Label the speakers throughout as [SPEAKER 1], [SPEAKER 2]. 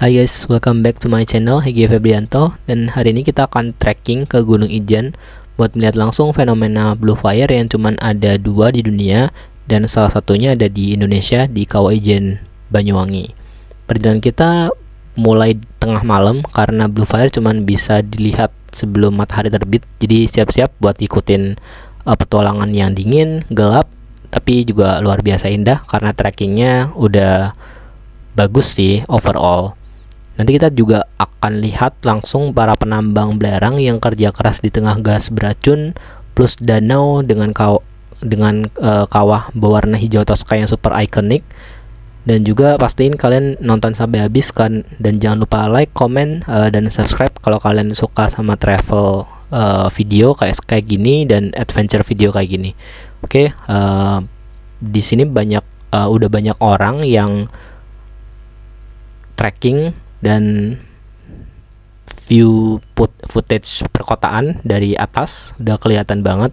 [SPEAKER 1] Hai guys, welcome back to my channel, Hegi Febrianto. Dan hari ini kita akan trekking ke Gunung Ijen buat melihat langsung fenomena Blue Fire yang cuman ada 2 di dunia, dan salah satunya ada di Indonesia, di Kawah Ijen, Banyuwangi. Perjalanan kita mulai tengah malam karena Blue Fire cuman bisa dilihat sebelum matahari terbit. Jadi siap-siap buat ikutin petualangan yang dingin, gelap, tapi juga luar biasa indah karena trekkingnya udah bagus sih overall. Nanti kita juga akan lihat langsung para penambang belerang yang kerja keras di tengah gas beracun, plus danau dengan kawah berwarna hijau toska yang super ikonik. Dan juga pastiin kalian nonton sampai habis kan, dan jangan lupa like, comment, dan subscribe kalau kalian suka sama travel video kayak gini dan adventure video kayak gini. Oke, di sini udah banyak orang yang trekking dan view footage perkotaan dari atas udah kelihatan banget.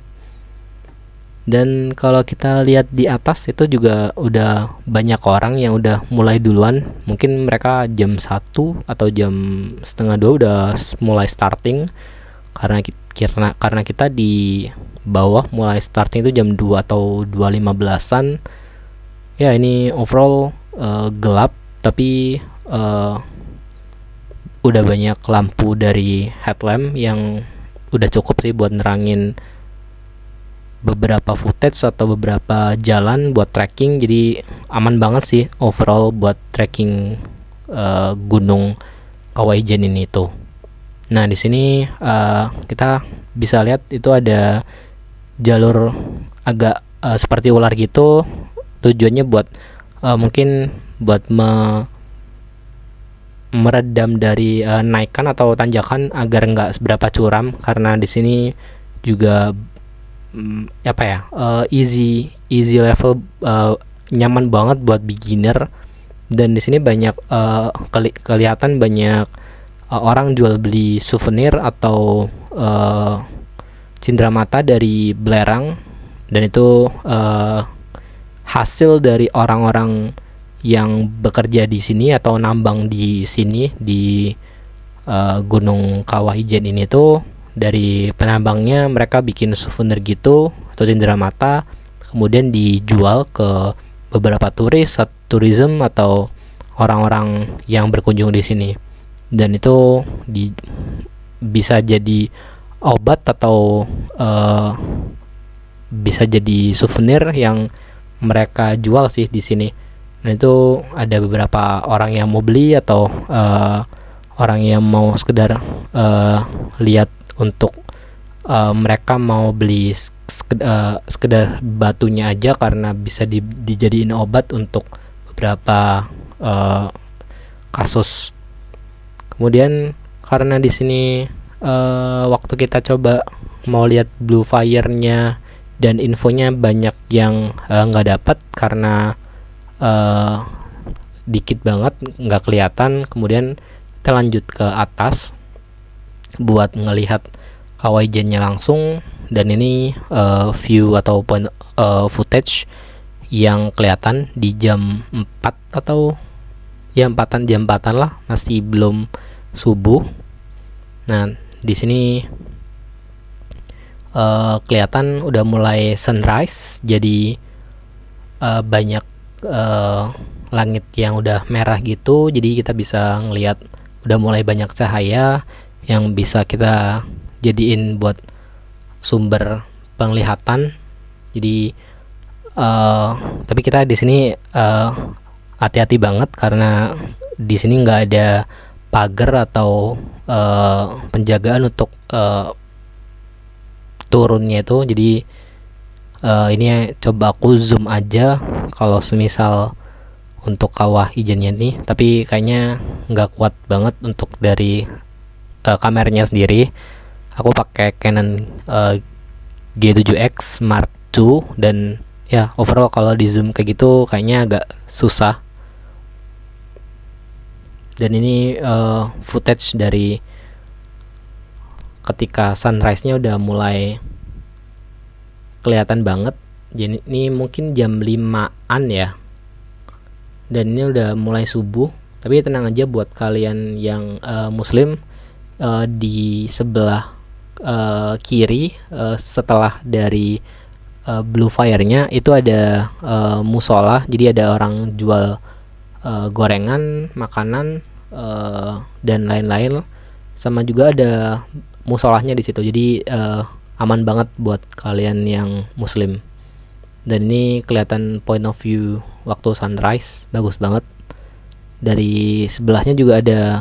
[SPEAKER 1] Dan kalau kita lihat di atas itu juga udah banyak orang yang udah mulai duluan. Mungkin mereka jam 1 atau jam setengah 2 udah mulai starting, karena kita di bawah mulai starting itu jam 2 atau 2.15an. Ya, ini overall gelap, tapi udah banyak lampu dari headlamp yang udah cukup sih buat nerangin beberapa footage atau beberapa jalan buat trekking. Jadi aman banget sih overall buat trekking gunung Kawah Ijen ini tuh. Nah, di sini kita bisa lihat itu ada jalur agak seperti ular gitu. Tujuannya buat mungkin buat meredam dari naikan atau tanjakan agar nggak seberapa curam, karena di sini juga easy level, nyaman banget buat beginner. Dan di sini banyak kelihatan banyak orang jual beli souvenir atau cindramata dari belerang, dan itu hasil dari orang-orang yang bekerja di sini atau nambang di sini di Gunung Kawah Ijen ini tuh. Dari penambangnya mereka bikin souvenir gitu atau cindramata, kemudian dijual ke beberapa tourism atau orang-orang yang berkunjung di sini. Dan itu bisa jadi obat atau bisa jadi souvenir yang mereka jual sih di sini. Nah, itu ada beberapa orang yang mau beli atau orang yang mau sekedar lihat untuk mereka mau beli sekedar batunya aja karena bisa dijadiin obat untuk beberapa kasus. Kemudian karena di sini waktu kita coba mau lihat Blue Fire-nya dan infonya banyak yang nggak dapat karena dikit banget, nggak kelihatan. Kemudian kita lanjut ke atas buat ngelihat Kawah Ijennya langsung, dan ini view ataupun footage yang kelihatan di jam 4 atau ya jam 4-an lah, masih belum subuh. Nah, di sini kelihatan udah mulai sunrise, jadi banyak langit yang udah merah gitu. Jadi kita bisa ngelihat udah mulai banyak cahaya yang bisa kita jadiin buat sumber penglihatan. Jadi tapi kita di sini hati-hati banget karena di sini nggak ada pagar atau penjagaan untuk turunnya itu. Jadi ini coba aku zoom aja kalau semisal untuk Kawah Ijennya nih, tapi kayaknya nggak kuat banget untuk dari kameranya sendiri. Aku pakai Canon G7X Mark II, dan ya overall kalau di zoom kayak gitu kayaknya agak susah. Dan ini footage dari ketika sunrise-nya udah mulai kelihatan banget. Jadi ini mungkin jam 5-an ya, dan ini udah mulai subuh, Tapi tenang aja buat kalian yang muslim, di sebelah kiri setelah dari Blue Fire-nya itu ada musola. Jadi ada orang jual gorengan, makanan, dan lain-lain. Sama juga ada musolahnya di situ. Jadi aman banget buat kalian yang muslim. Dan ini kelihatan point of view waktu sunrise, bagus banget. Dari sebelahnya juga ada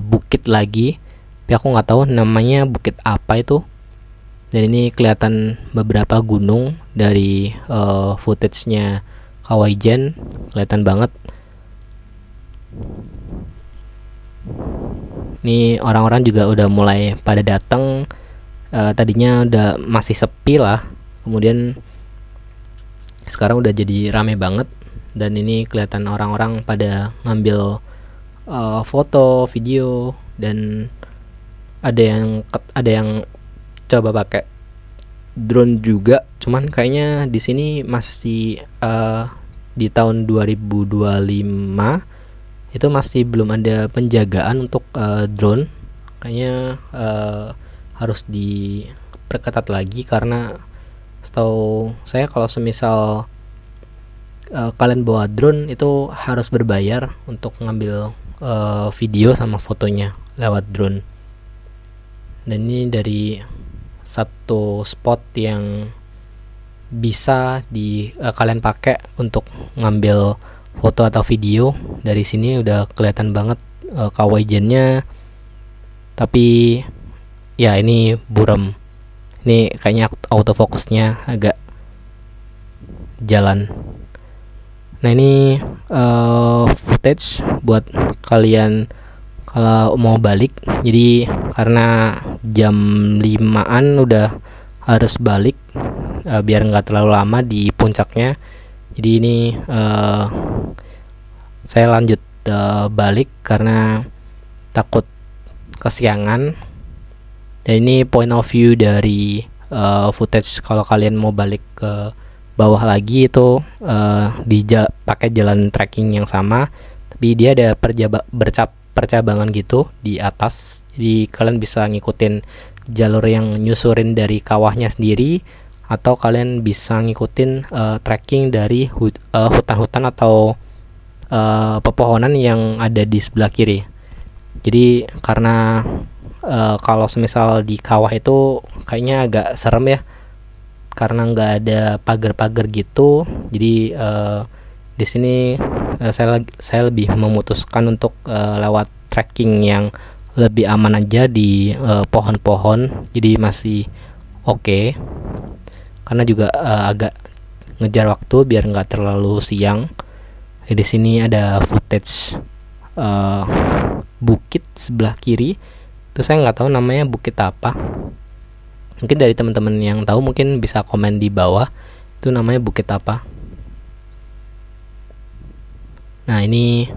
[SPEAKER 1] bukit lagi, tapi aku nggak tahu namanya bukit apa itu. Dan ini kelihatan beberapa gunung dari footage-nya Kawaii-jen, kelihatan banget. Ini orang-orang juga udah mulai pada datang. Tadinya udah masih sepi lah, kemudian sekarang udah jadi rame banget. Dan ini kelihatan orang-orang pada ngambil foto, video, dan ada yang coba pakai drone juga. Cuman kayaknya di sini masih di tahun 2025 itu masih belum ada penjagaan untuk drone. Kayaknya harus diperketat lagi, karena setahu saya kalau semisal kalian bawa drone itu harus berbayar untuk ngambil video sama fotonya lewat drone. Dan ini dari satu spot yang bisa kalian pakai untuk ngambil foto atau video. Dari sini udah kelihatan banget Kawaii-jennya. Tapi ya ini buram. Ini kayaknya autofokusnya agak jalan. Nah ini footage buat kalian kalau mau balik. Jadi karena jam 5-an udah harus balik, biar nggak terlalu lama di puncaknya. Jadi ini saya lanjut balik karena takut kesiangan. Dan ini point of view dari footage kalau kalian mau balik ke bawah lagi itu pakai jalan trekking yang sama, tapi dia ada percabangan gitu di atas. Jadi kalian bisa ngikutin jalur yang nyusurin dari kawahnya sendiri, atau kalian bisa ngikutin trekking dari hutan-hutan atau pepohonan yang ada di sebelah kiri. Jadi karena kalau semisal di kawah itu kayaknya agak serem ya, karena nggak ada pagar-pagar gitu. Jadi di sini saya lebih memutuskan untuk lewat trekking yang lebih aman aja di pohon-pohon. Jadi masih oke. Karena juga agak ngejar waktu biar nggak terlalu siang. Di sini ada footage bukit sebelah kiri. Itu saya nggak tahu namanya bukit apa. Mungkin dari teman-teman yang tahu mungkin bisa komen di bawah itu namanya bukit apa. Nah ini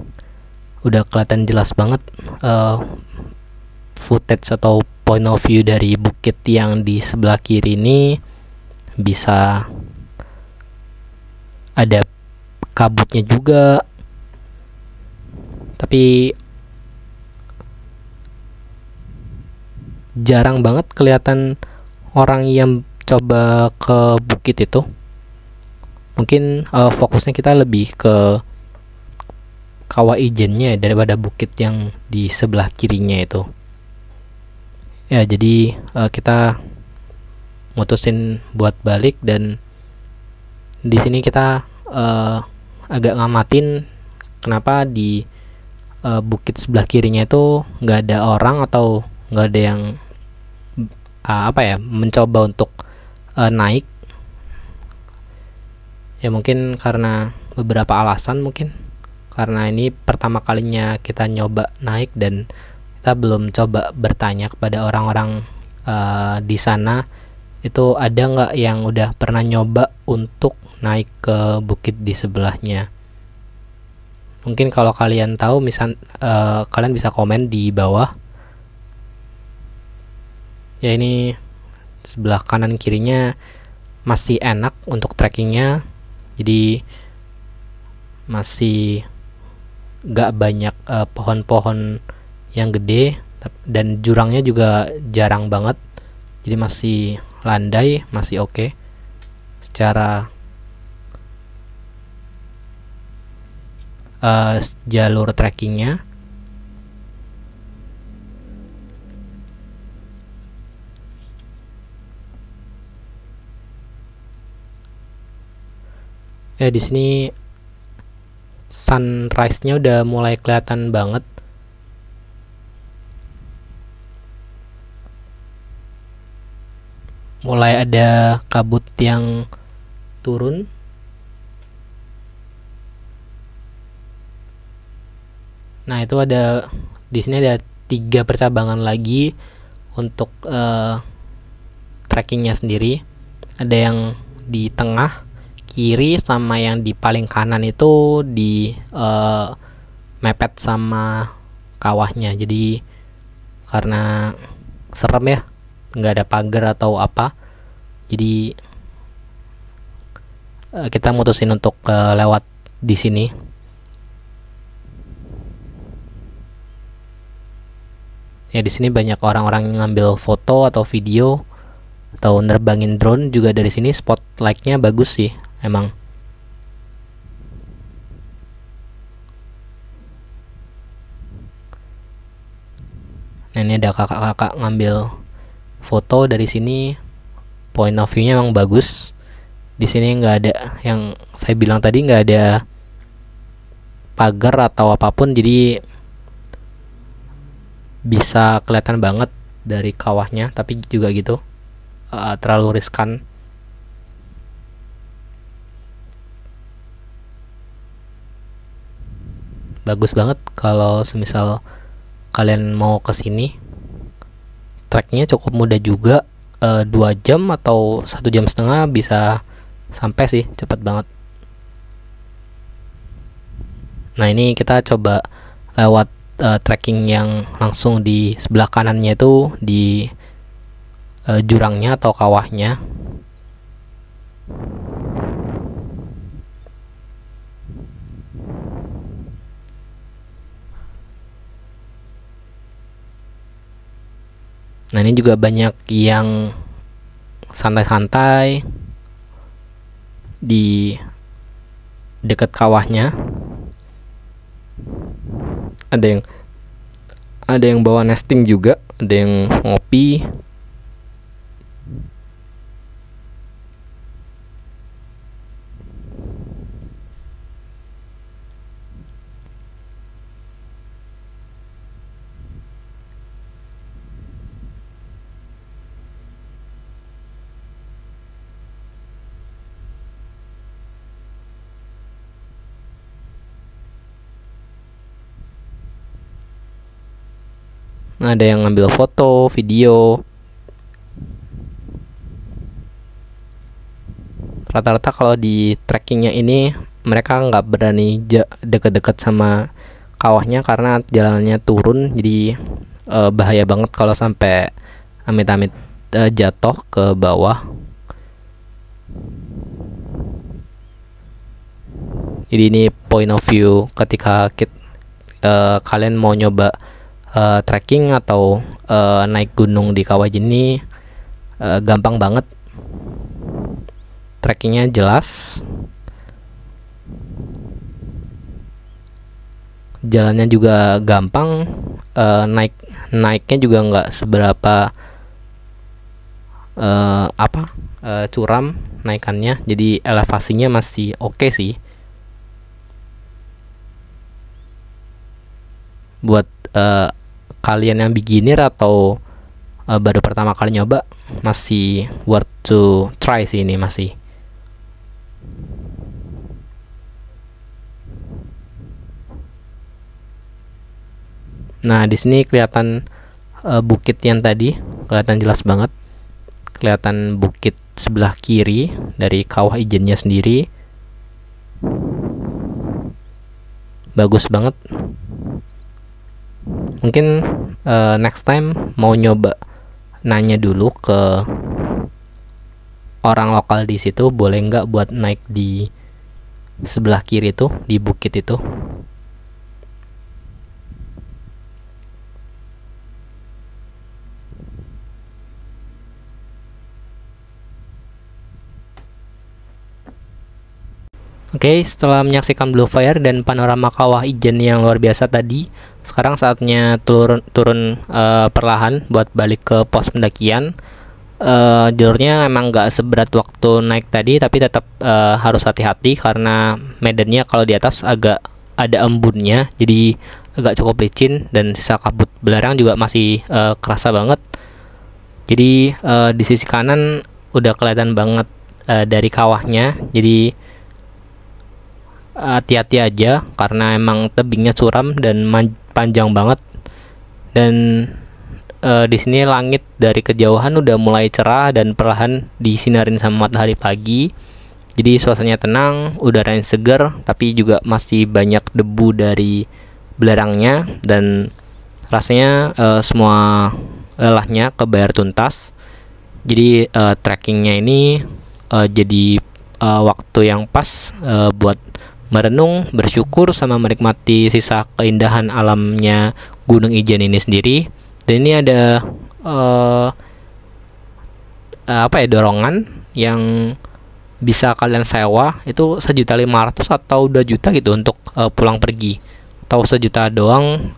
[SPEAKER 1] udah kelihatan jelas banget footage atau point of view dari bukit yang di sebelah kiri ini. Bisa ada kabutnya juga, tapi jarang banget kelihatan orang yang coba ke bukit itu. Mungkin fokusnya kita lebih ke Kawaii-jennya daripada bukit yang di sebelah kirinya itu. Ya jadi kita mutusin buat balik, dan di sini kita agak ngamatin kenapa di bukit sebelah kirinya itu nggak ada orang atau nggak ada yang mencoba untuk naik. Ya mungkin karena beberapa alasan, mungkin karena ini pertama kalinya kita nyoba naik dan kita belum coba bertanya kepada orang-orang di sana itu ada nggak yang udah pernah nyoba untuk naik ke bukit di sebelahnya. Mungkin kalau kalian tahu, kalian bisa komen di bawah. Ya ini sebelah kanan kirinya masih enak untuk trekkingnya, jadi masih nggak banyak pohon-pohon yang gede, dan jurangnya juga jarang banget, jadi masih landai, masih oke secara jalur trekkingnya. Ya, di sini sunrise-nya udah mulai kelihatan banget. Mulai ada kabut yang turun. Nah, itu ada di sini ada 3 percabangan lagi untuk trekkingnya sendiri. Ada yang di tengah, kiri, sama yang di paling kanan itu di mepet sama kawahnya. Jadi karena serem ya, nggak ada pagar atau apa, jadi kita mutusin untuk lewat di sini. Ya, di sini banyak orang-orang yang ngambil foto atau video atau nerbangin drone juga dari sini. Spotlightnya bagus sih emang. Nah, ini ada kakak-kakak ngambil foto dari sini. Point of view-nya emang bagus. Di sini nggak ada, yang saya bilang tadi, nggak ada pagar atau apapun, jadi bisa kelihatan banget dari kawahnya. Tapi juga gitu, terlalu riskan. Bagus banget kalau semisal kalian mau kesini. Treknya cukup mudah juga, 2 jam atau 1,5 jam bisa sampai sih, cepet banget. Nah, ini kita coba lewat trekking yang langsung di sebelah kanannya itu, di jurangnya atau kawahnya. Nah, ini juga banyak yang santai-santai di dekat kawahnya. Ada yang bawa nesting juga, ada yang ngopi. Nah, ada yang ngambil foto, video. Rata-rata kalau di trekkingnya ini mereka nggak berani deket-deket sama kawahnya karena jalannya turun, jadi bahaya banget kalau sampai amit-amit jatuh ke bawah. Jadi ini point of view ketika kalian mau nyoba trekking atau naik gunung di kawah ini. Gampang banget, trekkingnya jelas, jalannya juga gampang, naiknya juga nggak seberapa curam naikannya, jadi elevasinya masih oke sih. Buat kalian yang beginner atau baru pertama kali nyoba, masih worth to try sih ini masih. Nah, di sini kelihatan bukit yang tadi, kelihatan jelas banget. Kelihatan bukit sebelah kiri dari kawah ijennya sendiri. Bagus banget. Mungkin next time mau nyoba nanya dulu ke orang lokal di situ, boleh nggak buat naik di sebelah kiri tuh, di bukit itu. Oke, setelah menyaksikan Blue Fire dan panorama kawah ijen yang luar biasa tadi, sekarang saatnya turun perlahan buat balik ke pos pendakian. Jalurnya emang nggak seberat waktu naik tadi, tapi tetap harus hati-hati karena medannya kalau di atas agak ada embunnya, jadi agak cukup licin dan sisa kabut belerang juga masih kerasa banget. Jadi di sisi kanan udah kelihatan banget dari kawahnya, jadi hati-hati aja karena emang tebingnya curam dan panjang banget. Dan di sini langit dari kejauhan udah mulai cerah dan perlahan disinarin sama matahari pagi. Jadi suasananya tenang, udaranya segar, tapi juga masih banyak debu dari belerangnya dan rasanya semua lelahnya kebayar tuntas. Jadi trekkingnya ini jadi waktu yang pas buat merenung, bersyukur, sama menikmati sisa keindahan alamnya Gunung Ijen ini sendiri. Dan ini ada dorongan yang bisa kalian sewa itu 1.500.000 atau 2 juta gitu untuk pulang pergi, atau 1 juta doang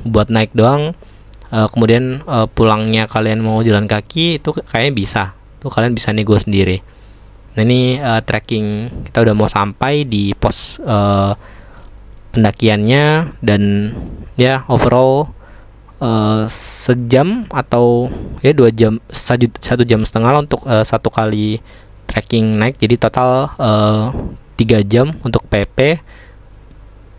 [SPEAKER 1] buat naik doang. Kemudian pulangnya kalian mau jalan kaki itu kayaknya bisa, tuh kalian bisa nego sendiri. Nah ini trekking kita udah mau sampai di pos pendakiannya, dan ya overall sejam atau ya 2 jam, 1 jam setengah untuk satu kali trekking naik, jadi total 3 jam untuk PP.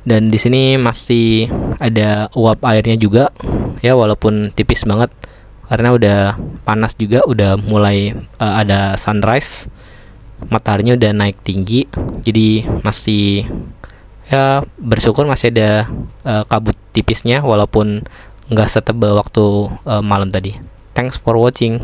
[SPEAKER 1] Dan di sini masih ada uap airnya juga ya, walaupun tipis banget karena udah panas juga, udah mulai ada sunrise, mataharinya udah naik tinggi, jadi masih ya bersyukur masih ada kabut tipisnya walaupun nggak setebal waktu malam tadi. Thanks for watching.